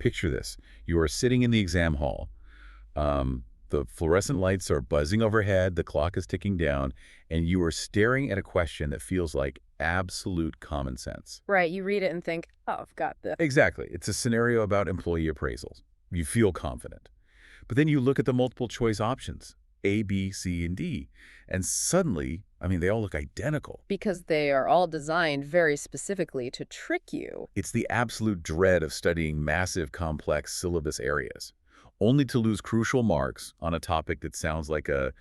Picture this. You are sitting in the exam hall. The fluorescent lights are buzzing overhead, the clock is ticking down, and you are staring at a question that feels like absolute common sense. Right, you read it and think, oh, I've got this. Exactly. It's a scenario about employee appraisals. You feel confident. But then you look at the multiple choice options, A, B, C, and D, and suddenly, they all look identical. Because they are all designed very specifically to trick you. It's the absolute dread of studying massive, complex syllabus areas, only to lose crucial marks on a topic that sounds like a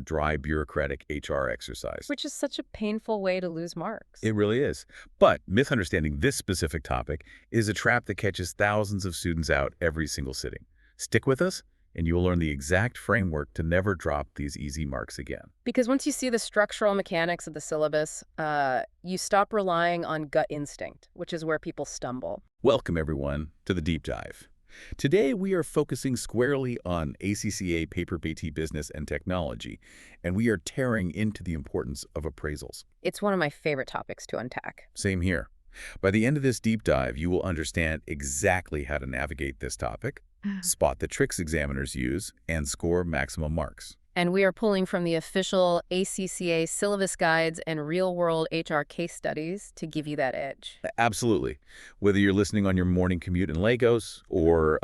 dry bureaucratic HR exercise. Which is such a painful way to lose marks. It really is. But misunderstanding this specific topic is a trap that catches thousands of students out every single sitting. Stick with us, and you will learn the exact framework to never drop these easy marks again. Because once you see the structural mechanics of the syllabus, you stop relying on gut instinct, which is where people stumble. Welcome, everyone, to the Deep Dive. Today, we are focusing squarely on ACCA paper-based business and technology, and we are tearing into the importance of appraisals. It's one of my favorite topics to unpack. Same here. By the end of this deep dive, you will understand exactly how to navigate this topic, spot the tricks examiners use, and score maximum marks. And we are pulling from the official ACCA syllabus guides and real-world HR case studies to give you that edge. Absolutely. Whether you're listening on your morning commute in Lagos or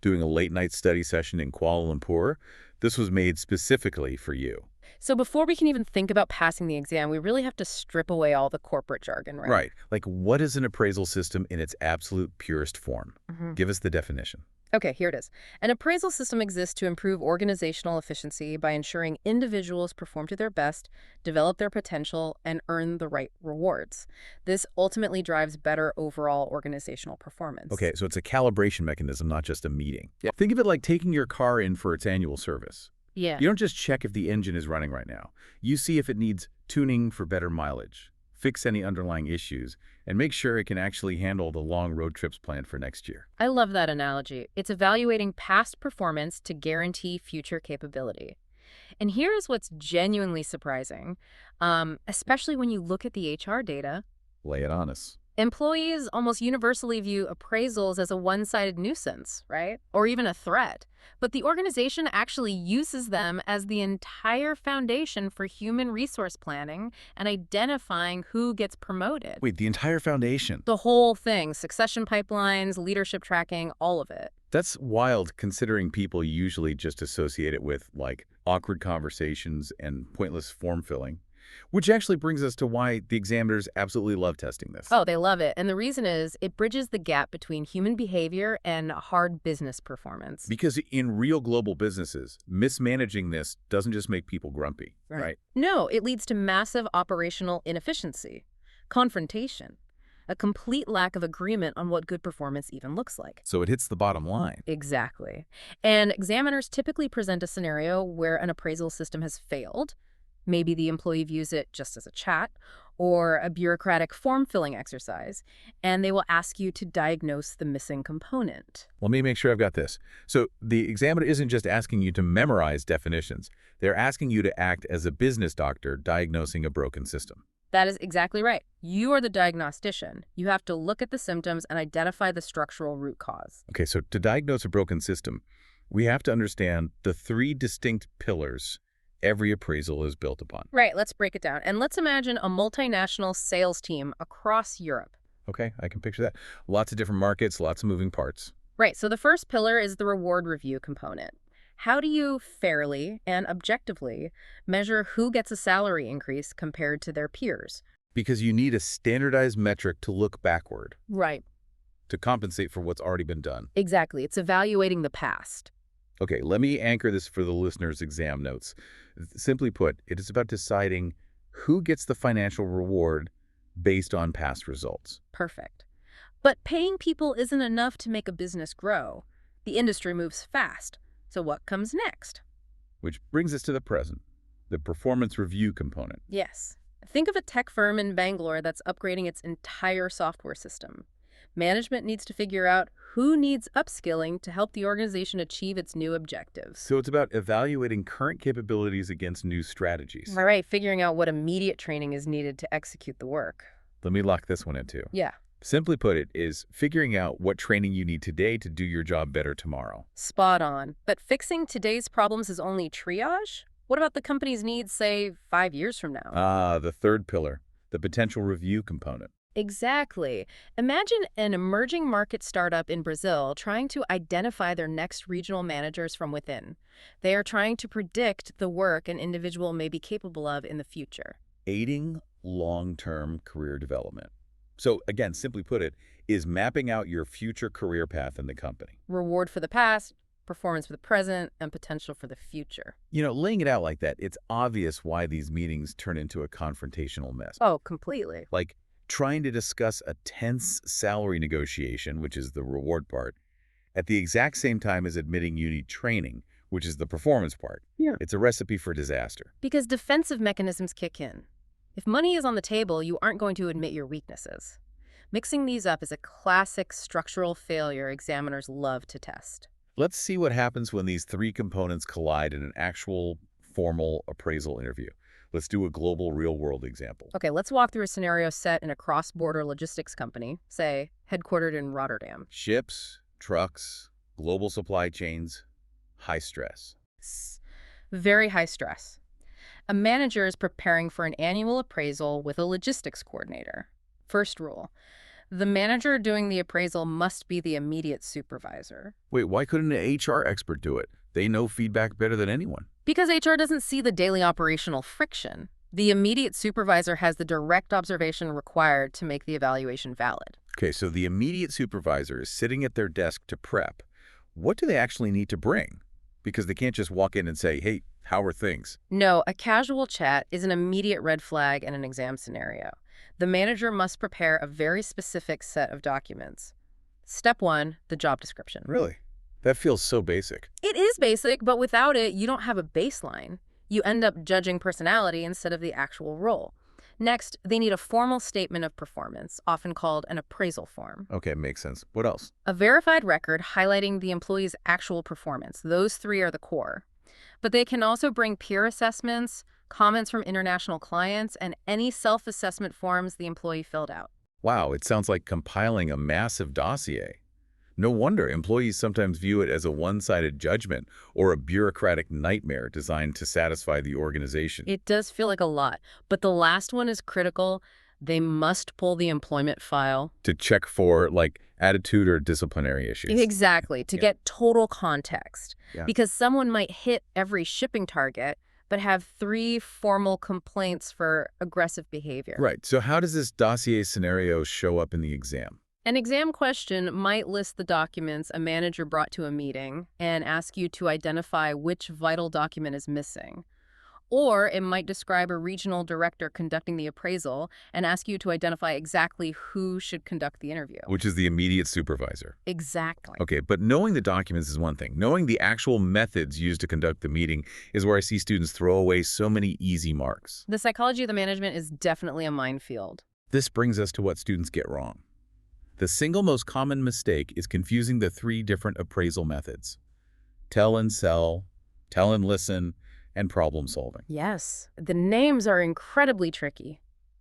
doing a late-night study session in Kuala Lumpur, this was made specifically for you. So before we can even think about passing the exam, we really have to strip away all the corporate jargon, right? Right. Like, what is an appraisal system in its absolute purest form? Give us the definition. Okay, here it is. An appraisal system exists to improve organizational efficiency by ensuring individuals perform to their best, develop their potential, and earn the right rewards. This ultimately drives better overall organizational performance. Okay, so it's a calibration mechanism, not just a meeting. Yeah. Think of it like taking your car in for its annual service. Yeah. You don't just check if the engine is running right now. You see if it needs tuning for better mileage, fix any underlying issues, and make sure it can actually handle the long road trips planned for next year. I love that analogy. It's evaluating past performance to guarantee future capability. And here is what's genuinely surprising, especially when you look at the HR data. Lay it on us. Employees almost universally view appraisals as a one-sided nuisance, right? Or even a threat. But the organization actually uses them as the entire foundation for human resource planning and identifying who gets promoted. Wait, the entire foundation? The whole thing, succession pipelines, leadership tracking, all of it. That's wild, considering people usually just associate it with, like, awkward conversations and pointless form filling. Which actually brings us to why the examiners absolutely love testing this. Oh, they love it. And the reason is it bridges the gap between human behavior and hard business performance. Because in real global businesses, mismanaging this doesn't just make people grumpy, right? No, it leads to massive operational inefficiency, confrontation, a complete lack of agreement on what good performance even looks like. So it hits the bottom line. Exactly. And examiners typically present a scenario where an appraisal system has failed. Maybe the employee views it just as a chat or a bureaucratic form-filling exercise, and they will ask you to diagnose the missing component. Let me make sure I've got this. So the examiner isn't just asking you to memorize definitions. They're asking you to act as a business doctor diagnosing a broken system. That is exactly right. You are the diagnostician. You have to look at the symptoms and identify the structural root cause. Okay, so to diagnose a broken system, we have to understand the three distinct pillars every appraisal is built upon. Right, let's break it down. And let's imagine a multinational sales team across Europe. Okay, I can picture that. Lots of different markets, lots of moving parts. Right, so the first pillar is the reward review component. How do you fairly and objectively measure who gets a salary increase compared to their peers? Because you need a standardized metric to look backward. Right. To compensate for what's already been done. Exactly. It's evaluating the past. Okay, let me anchor this for the listeners' exam notes. Simply put, it is about deciding who gets the financial reward based on past results. Perfect. But paying people isn't enough to make a business grow. The industry moves fast. So what comes next? Which brings us to the present, the performance review component. Yes. Think of a tech firm in Bangalore that's upgrading its entire software system. Management needs to figure out who needs upskilling to help the organization achieve its new objectives. So it's about evaluating current capabilities against new strategies. All right, figuring out what immediate training is needed to execute the work. Let me lock this one in too. Yeah. Simply put, it is figuring out what training you need today to do your job better tomorrow. Spot on. But fixing today's problems is only triage? What about the company's needs, say, 5 years from now? Ah, the third pillar, the potential review component. Exactly. Imagine an emerging market startup in Brazil trying to identify their next regional managers from within. They are trying to predict the work an individual may be capable of in the future. Aiding long-term career development. So again, simply put it, is mapping out your future career path in the company. Reward for the past, performance for the present, and potential for the future. Laying it out like that, it's obvious why these meetings turn into a confrontational mess. Oh, completely. Like trying to discuss a tense salary negotiation, which is the reward part, at the exact same time as admitting you need training, which is the performance part. Yeah. It's a recipe for disaster. Because defensive mechanisms kick in. If money is on the table, you aren't going to admit your weaknesses. Mixing these up is a classic structural failure examiners love to test. Let's see what happens when these three components collide in an actual formal appraisal interview. Let's do a global real-world example. Okay, let's walk through a scenario set in a cross-border logistics company, say, headquartered in Rotterdam. Ships, trucks, global supply chains, high stress. Very high stress. A manager is preparing for an annual appraisal with a logistics coordinator. First rule, the manager doing the appraisal must be the immediate supervisor. Wait, why couldn't an HR expert do it? They know feedback better than anyone. Because HR doesn't see the daily operational friction. The immediate supervisor has the direct observation required to make the evaluation valid. Okay, so the immediate supervisor is sitting at their desk to prep. What do they actually need to bring? Because they can't just walk in and say, hey, how are things? No, a casual chat is an immediate red flag in an exam scenario. The manager must prepare a very specific set of documents. Step 1, the job description. Really? That feels so basic. It is basic, but without it, you don't have a baseline. You end up judging personality instead of the actual role. Next, they need a formal statement of performance, often called an appraisal form. Okay, makes sense. What else? A verified record highlighting the employee's actual performance. Those three are the core. But they can also bring peer assessments, comments from international clients, and any self-assessment forms the employee filled out. Wow, it sounds like compiling a massive dossier. No wonder employees sometimes view it as a one-sided judgment or a bureaucratic nightmare designed to satisfy the organization. It does feel like a lot, but the last one is critical. They must pull the employment file. To check for, like, attitude or disciplinary issues. Exactly, to get total context. Yeah. Because someone might hit every shipping target, but have 3 formal complaints for aggressive behavior. Right, so how does this dossier scenario show up in the exam? An exam question might list the documents a manager brought to a meeting and ask you to identify which vital document is missing. Or it might describe a regional director conducting the appraisal and ask you to identify exactly who should conduct the interview. Which is the immediate supervisor. Exactly. Okay, but knowing the documents is one thing. Knowing the actual methods used to conduct the meeting is where I see students throw away so many easy marks. The psychology of the management is definitely a minefield. This brings us to what students get wrong. The single most common mistake is confusing the 3 different appraisal methods: tell and sell, tell and listen, and problem solving. Yes, the names are incredibly tricky.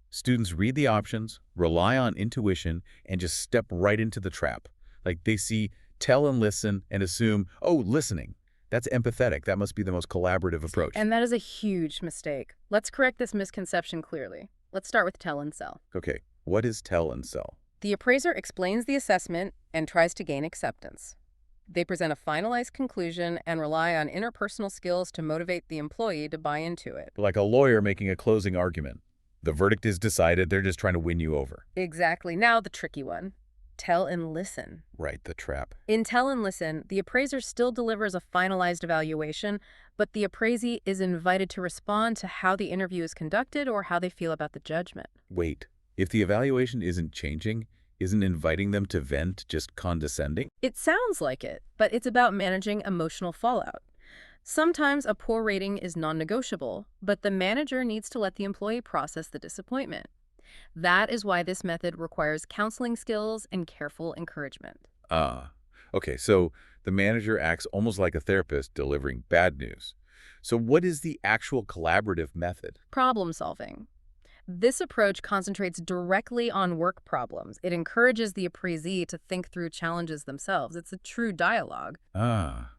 Students read the options, rely on intuition, and just step right into the trap. Like they see tell and listen and assume, oh, listening. That's empathetic. That must be the most collaborative approach. And that is a huge mistake. Let's correct this misconception clearly. Let's start with tell and sell. Okay, what is tell and sell? The appraiser explains the assessment and tries to gain acceptance. They present a finalized conclusion and rely on interpersonal skills to motivate the employee to buy into it. Like a lawyer making a closing argument. The verdict is decided, they're just trying to win you over. Exactly. Now the tricky one. Tell and listen. Right, the trap. In tell and listen, the appraiser still delivers a finalized evaluation, but the appraisee is invited to respond to how the interview is conducted or how they feel about the judgment. Wait, if the evaluation isn't changing, isn't inviting them to vent just condescending? It sounds like it, but it's about managing emotional fallout. Sometimes a poor rating is non-negotiable, but the manager needs to let the employee process the disappointment. That is why this method requires counseling skills and careful encouragement. Okay, so the manager acts almost like a therapist delivering bad news. So what is the actual collaborative method? Problem solving. This approach concentrates directly on work problems. It encourages the appraisee to think through challenges themselves. It's a true dialogue. Ah.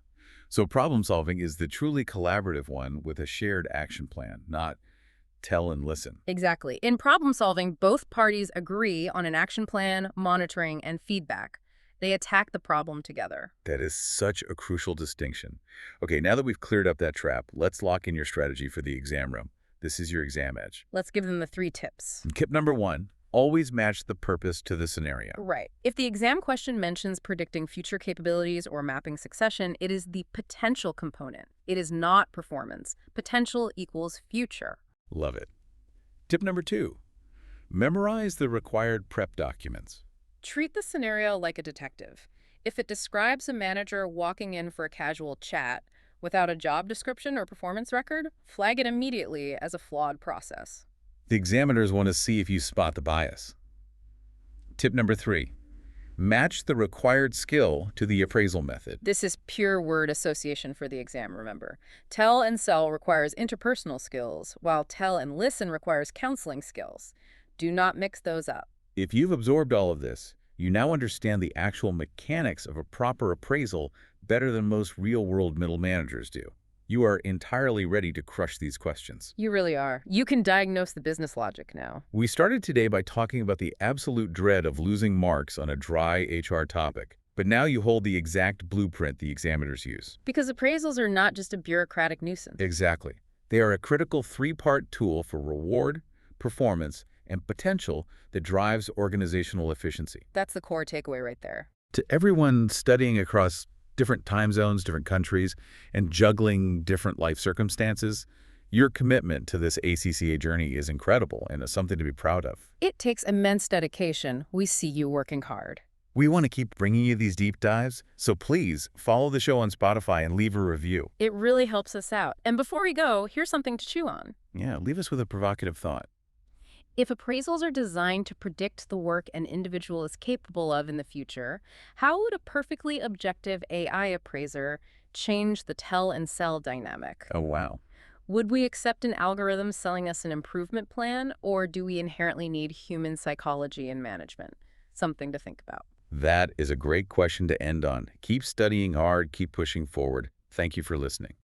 So problem solving is the truly collaborative one with a shared action plan, not tell and listen. Exactly. In problem solving, both parties agree on an action plan, monitoring, and feedback. They attack the problem together. That is such a crucial distinction. Okay, now that we've cleared up that trap, let's lock in your strategy for the exam room. This is your exam edge. Let's give them the 3 tips. Tip number 1, always match the purpose to the scenario. Right. If the exam question mentions predicting future capabilities or mapping succession, it is the potential component. It is not performance. Potential equals future. Love it. Tip number 2, memorize the required prep documents. Treat the scenario like a detective. If it describes a manager walking in for a casual chat without a job description or performance record, flag it immediately as a flawed process. The examiners want to see if you spot the bias. Tip number 3, match the required skill to the appraisal method. This is pure word association for the exam, remember. Tell and sell requires interpersonal skills, while tell and listen requires counseling skills. Do not mix those up. If you've absorbed all of this, you now understand the actual mechanics of a proper appraisal better than most real-world middle managers do. You are entirely ready to crush these questions. You really are. You can diagnose the business logic now. We started today by talking about the absolute dread of losing marks on a dry HR topic. But now you hold the exact blueprint the examiners use. Because appraisals are not just a bureaucratic nuisance. Exactly. They are a critical 3-part tool for reward, performance, and potential that drives organizational efficiency. That's the core takeaway right there. To everyone studying across different time zones, different countries, and juggling different life circumstances, your commitment to this ACCA journey is incredible and is something to be proud of. It takes immense dedication. We see you working hard. We want to keep bringing you these deep dives, so please follow the show on Spotify and leave a review. It really helps us out. And before we go, here's something to chew on. Yeah, leave us with a provocative thought. If appraisals are designed to predict the work an individual is capable of in the future, how would a perfectly objective AI appraiser change the tell and sell dynamic? Oh, wow. Would we accept an algorithm selling us an improvement plan, or do we inherently need human psychology and management? Something to think about. That is a great question to end on. Keep studying hard, keep pushing forward. Thank you for listening.